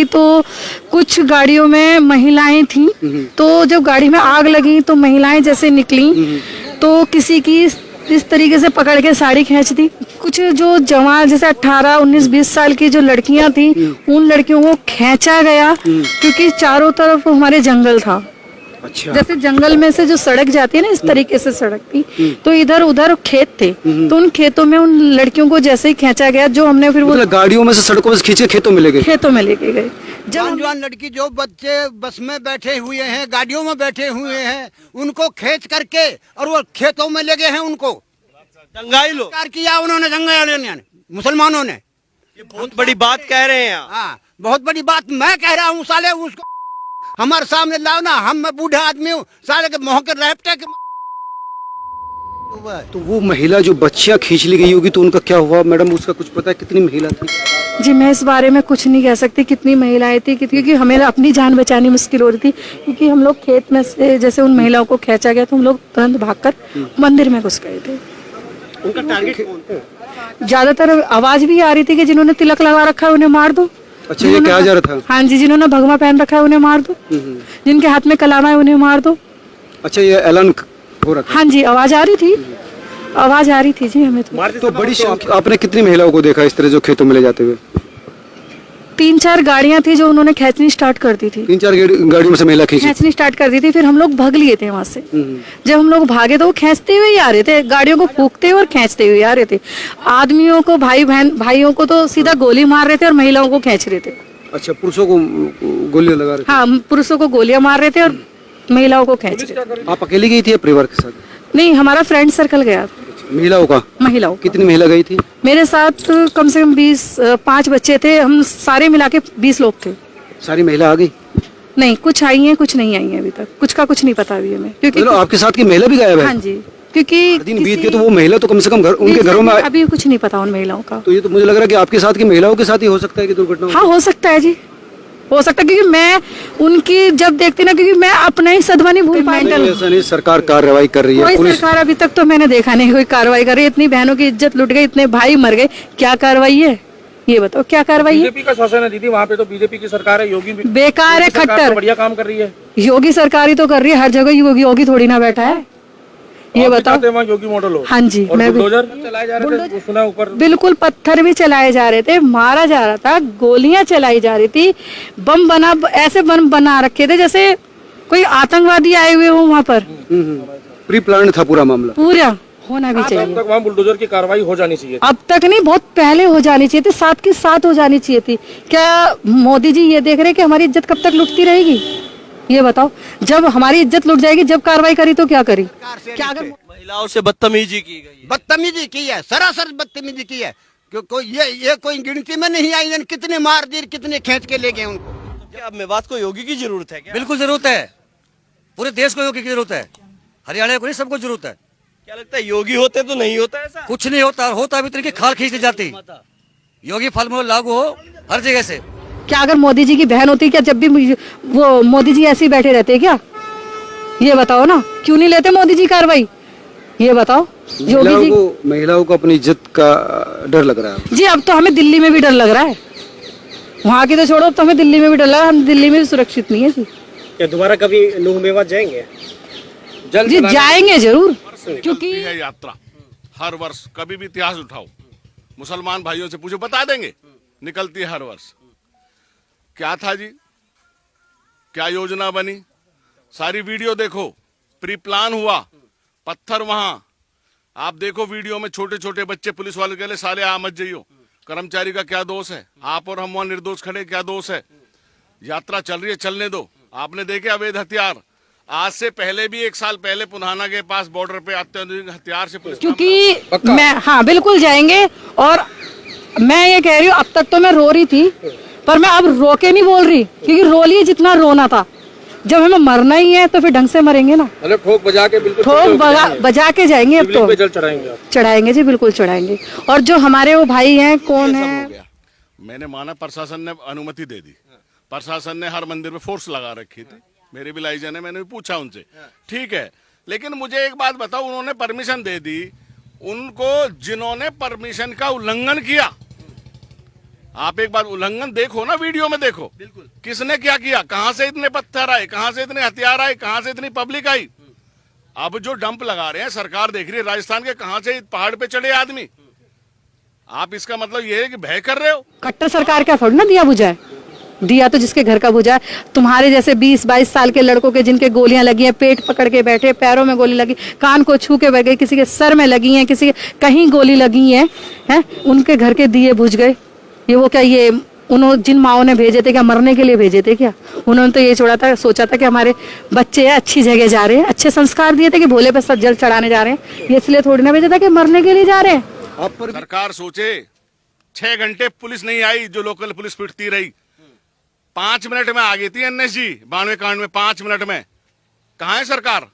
तो कुछ गाड़ियों में महिलाएं थी, तो जब गाड़ी में आग लगी तो महिलाएं जैसे निकली तो किसी की इस तरीके से पकड़ के साड़ी खींच दी। कुछ जो जवान जैसे 18, 19, 20 साल की जो लड़कियां थी उन लड़कियों को खींचा गया क्योंकि चारों तरफ हमारे जंगल था। अच्छा। जैसे जंगल में से जो सड़क जाती है ना, इस तरीके से सड़क थी, तो इधर उधर खेत थे, तो उन खेतों में उन लड़कियों को जैसे ही खींचा गया, जो हमने फिर वो मतलब गाड़ियों में से सड़कों में से खींचे खेतों में ले गए। खेतों में लेके गए। जवान लड़की जो बच्चे बस में बैठे हुए हैं, गाड़ियों में बैठे हुए हैं, उनको खींच करके और वो खेतों में ले गए हैं। उनको दंगाई लोग कार किया उन्होंने, दंगाई ने, मुसलमानों ने। ये बहुत बड़ी बात कह रहे हैं आप। हाँ, बहुत बड़ी बात मैं कह रहा हूँ। साले उसको हमारे सामने लाओ ना, हम मैं बूढ़ा आदमी हूँ, साले के मुँह के रैपटे के। तो वो महिला जो बच्चियां खींच ली गई होगी तो उनका क्या हुआ मैडम, उसका कुछ पता है? कितनी महिला थी? जी मैं इस बारे में कुछ नहीं कह सकती कितनी महिलाएं थी, क्योंकि हमें अपनी जान बचानी मुश्किल हो रही थी, क्योंकि हम लोग खेत में से जैसे उन महिलाओं को खींचा गया तो हम लोग तुरंत भागकर मंदिर में घुस गए थे। उनका टारगेट कौन था? ज्यादातर आवाज भी आ रही थी कि जिन्होंने तिलक लगा रखा है उन्हें मार दो। अच्छा, ये क्या जा रहा था? हाँ जी, जिन्होंने भगवा पहन रखा है उन्हें मार दो, जिनके हाथ में कलामा है उन्हें मार दो। अच्छा, ये ऐलान हो रहा था? हाँ जी, आवाज आ रही थी, आवाज आ रही थी जी हमें तो बड़ी आपने कितनी महिलाओं को देखा इस तरह जो खेतों में ले जाते हुए? 3-4 गाड़ियां थी जो उन्होंने खींचनी स्टार्ट कर दी थी। 3-4 गाड़ियों में से महिला खींचनी स्टार्ट कर दी थी, फिर हम लोग भाग लिए थे वहां से। जब हम लोग भागे तो वो खींचते हुए ही आ रहे थे, गाड़ियों को फूंकते हुए और खींचते हुए आ रहे थे। आदमियों को, भाइयों को तो सीधा गोली मार रहे थे और महिलाओं को खींच रहे थे। अच्छा, पुरुषों को गोलियां लगा रहे थे? हाँ, पुरुषों को गोलियां मार रहे थे और महिलाओं को खींच रहे थे। आप अकेली गई थी या परिवार के साथ? नहीं, हमारा फ्रेंड सर्कल गया था। महिलाओं का? महिलाओं कितनी महिला गई थी? मेरे साथ कम से कम 5 बच्चे थे, हम सारे मिला के 20 लोग थे। सारी महिला आ गई? नहीं, कुछ आई हैं, कुछ नहीं आई हैं अभी तक, कुछ का कुछ नहीं पता अभी हमें, क्योंकि मतलब आपके साथ की महिला भी गायब है? हाँ जी, क्योंकि दिन बीत गए तो वो महिला तो कम से कम उनके घरों में अभी कुछ नहीं पता उन महिलाओं का। तो ये तो मुझे लग रहा है कि आपके साथ की महिलाओं के साथ ही हो सकता है कि दुर्घटना। हाँ, हो सकता है जी, हो सकता है, क्योंकि मैं उनकी जब देखती ना, क्योंकि मैं अपना ही सदमा नहीं भूल पाई। ऐसा नहीं, सरकार कार्रवाई कर रही है। कोई पुलिस सरकार अभी तक तो मैंने देखा नहीं कोई कार्रवाई कर रही है। इतनी बहनों की इज्जत लुट गई, इतने भाई मर गए, क्या कार्रवाई है ये बताओ, क्या कार्रवाई है? बीजेपी का शासन है दीदी, वहाँ पे तो बीजेपी की सरकार है। योगी बेकार है, खट्टर। बढ़िया काम कर रही है। योगी सरकार ही तो कर रही है, हर जगह योगी थोड़ी ना बैठा है, ये बताओ। वहाँ योगी मॉडल हो। हाँ जी, और मैं भी बुलडोजर चलाए जा रहे थे, सुना ऊपर बिल्कुल पत्थर भी चलाए जा रहे थे, मारा जा रहा था, गोलियां चलाई जा रही थी, बम ऐसे बम बना रखे थे जैसे कोई आतंकवादी आए हुए हो वहाँ पर। प्री प्लान था पूरा मामला। पूरा होना भी चाहिए। अब तक वहाँ बुलडोजर की कार्रवाई हो जानी चाहिए। अब तक नहीं, बहुत पहले हो जानी चाहिए थी, साथ के साथ हो जानी चाहिए थी। क्या मोदी जी ये देख रहे कि हमारी इज्जत कब तक लुटती रहेगी? ये बताओ, जब हमारी इज्जत लुट जाएगी, जब कार्रवाई करी तो क्या करी? क्या अगर महिलाओं से बदतमीजी की गई है। बदतमीजी की है, सरासर बदतमीजी की है। कोई ये कोई गिनती में नहीं आई। कितने मार दी, कितने खींच के ले गए उनको। क्या अब मेवात को योगी की जरूरत है क्या? बिल्कुल जरूरत है, पूरे देश को योगी की जरूरत है, हरियाणा को नहीं, सबको जरूरत है। क्या लगता है योगी होते तो नहीं होता ऐसा? कुछ नहीं होता, होता भी तरीके खाल खींच ली जाती। योगी फल लागू हो हर जगह से। क्या अगर मोदी जी की बहन होती, क्या जब भी वो मोदी जी ऐसे ही बैठे रहते क्या? ये बताओ ना, क्यों नहीं लेते मोदी जी कार्रवाई? ये बताओ। महिलाओं को अपनी इज्जत का डर लग रहा है जी। अब तो हमें दिल्ली में भी डर लग रहा है, वहाँ की तो छोड़ो, अब तो हमें दिल्ली में भी डर लग रहा है। हम दिल्ली में भी सुरक्षित नहीं है जी। क्या दोबारा कभी नूह मेवात जाएंगे? जी जाएंगे जरूर, क्योंकि है यात्रा हर वर्ष। कभी भी इतिहास उठाओ, मुसलमान भाइयों से पूछो, बता देंगे। निकलती है हर वर्ष। क्या था जी, क्या योजना बनी, सारी वीडियो देखो। प्री प्लान हुआ, पत्थर वहां आप देखो वीडियो में, छोटे छोटे बच्चे पुलिस वाले के लिए साले आ मत जाइयो। कर्मचारी का क्या दोष है? आप और हम वहां निर्दोष खड़े, क्या दोष है? यात्रा चल रही है, चलने दो। आपने देखे अवैध हथियार, आज से पहले भी 1 साल पहले पुनाना के पास बॉर्डर पे अत्याधुनिक हथियार से पुलिस। क्योंकि मैं, हाँ बिल्कुल जाएंगे। और मैं ये कह रही हूँ, अब तक तो मैं रो रही थी, पर मैं अब रो के नहीं बोल रही, क्योंकि रो लिए जितना रोना था। जब हमें मरना ही है तो फिर ढंग से मरेंगे ना। मतलब ठोक बजा के, बिल्कुल ठोक बजा के जाएंगे। अब तो जल चढ़ाएंगे, चढ़ाएंगे जी, बिल्कुल चढ़ाएंगे। और जो हमारे वो भाई हैं, कौन है? मैंने माना प्रशासन ने अनुमति दे दी, प्रशासन ने हर मंदिर में फोर्स लगा रखी थी। मेरे भी लाइजन है, मैंने भी पूछा उनसे, ठीक है। लेकिन मुझे एक बात बताओ, उन्होंने परमिशन दे दी, उनको जिन्होंने परमिशन का उल्लंघन किया आप एक बार उल्लंघन देखो ना, वीडियो में देखो किसने क्या किया, कहां से इतने पत्थर आए, कहां से इतने हथियार आए, कहां से इतनी पब्लिक आई। अब जो डंप लगा रहे हैं सरकार देख रही है राजस्थान के, कहां से पहाड़ पे चढ़े आदमी। आप इसका मतलब ये है कि भय कर रहे हो। कट्टर सरकार क्या थोड़ी ना दिया बुझा है, दिया तो जिसके घर का बुझा है। तुम्हारे जैसे 20-22 साल के लड़कों के जिनके गोलियां लगी हैं, पेट पकड़ के बैठे, पैरों में गोली लगी, कान को छू के बैठ गए, किसी के सर में लगी हैं, किसी के कहीं गोली लगी है, उनके घर के दिए बुझ गए। ये वो क्या, ये उन्होंने जिन माओ ने भेजे थे क्या मरने के लिए भेजे थे क्या? उन्होंने तो ये छोड़ा था, सोचा था कि हमारे बच्चे अच्छी जगह जा रहे हैं, अच्छे संस्कार दिए थे कि भोले पे सब जल चढ़ाने जा रहे हैं, ये इसलिए थोड़ी ना भेजा था कि मरने के लिए जा रहे हैं। आप पर सरकार सोचे 6 घंटे पुलिस नहीं आई, जो लोकल पुलिस पिटती रही, 5 मिनट में आ गई थी एनएसजी 92 कांड में, 5 मिनट में। कहाँ है सरकार?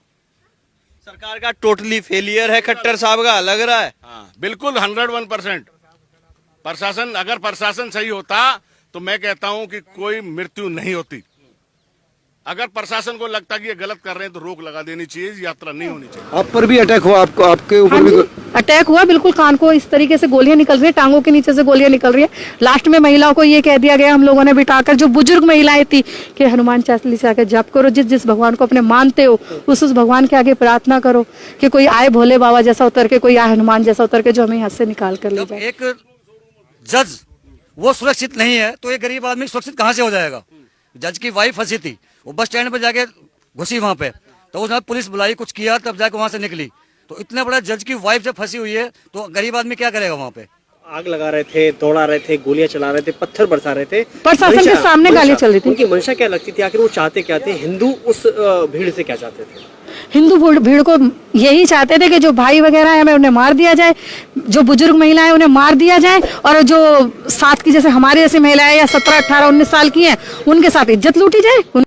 सरकार का टोटली फेलियर है खट्टर साहब का, लग रहा है। हाँ, बिल्कुल 101%। प्रशासन, अगर प्रशासन सही होता तो मैं कहता हूं कि कोई मृत्यु नहीं होती। अगर प्रशासन को लगता कि ये गलत कर रहे हैं तो रोक लगा देनी चाहिए, यात्रा नहीं होनी चाहिए। आप पर भी अटैक हुआ, आपको आपके ऊपर भी अटैक हुआ, बिल्कुल कान को इस तरीके से गोलियां निकल रही है, टांगों के नीचे से गोलियां निकल रही है। लास्ट में महिलाओं को ये कह दिया गया, हम लोगों ने बिठाकर, जो बुजुर्ग महिलाएं थी, कि हनुमान चालीसा के जप करो, जिस जिस भगवान को अपने मानते हो उस भगवान के आगे प्रार्थना करो कि कोई आए भोले बाबा जैसा उतर के, कोई आए हनुमान जैसा उतर के, जो हमें यहाँ से निकाल कर ले जब जाए। एक जज वो सुरक्षित नहीं है तो ये गरीब आदमी सुरक्षित कहाँ से हो जाएगा? जज की वाइफ फंसी थी, वो बस स्टैंड पे जाके घुसी वहां पे, तो उसने पुलिस बुलाई, कुछ किया, तब जाके वहां से निकली। तो इतने बड़ा जज की वाइफ जब फंसी हुई है तो गरीब आदमी क्या करेगा वहां पे? आग लगा रहे थे, दौड़ा रहे थे, गोलियां चला रहे थे, पत्थर बरसा रहे थे। प्रशासन के सामने गाली चल रही थी। उनकी मंशा क्या लगती थी? आखिर वो चाहते क्या थे? हिंदू उस भीड़ से क्या चाहते थे? हिंदू भीड़ को यही चाहते थे कि जो भाई वगैरह है हमें उन्हें मार दिया जाए, जो बुजुर्ग महिलाएं उन्हें मार दिया जाए, और जो साथ की जैसे हमारी जैसी महिलाएं या 17, 18, 19 साल की हैं उनके साथ इज्जत लूटी जाए।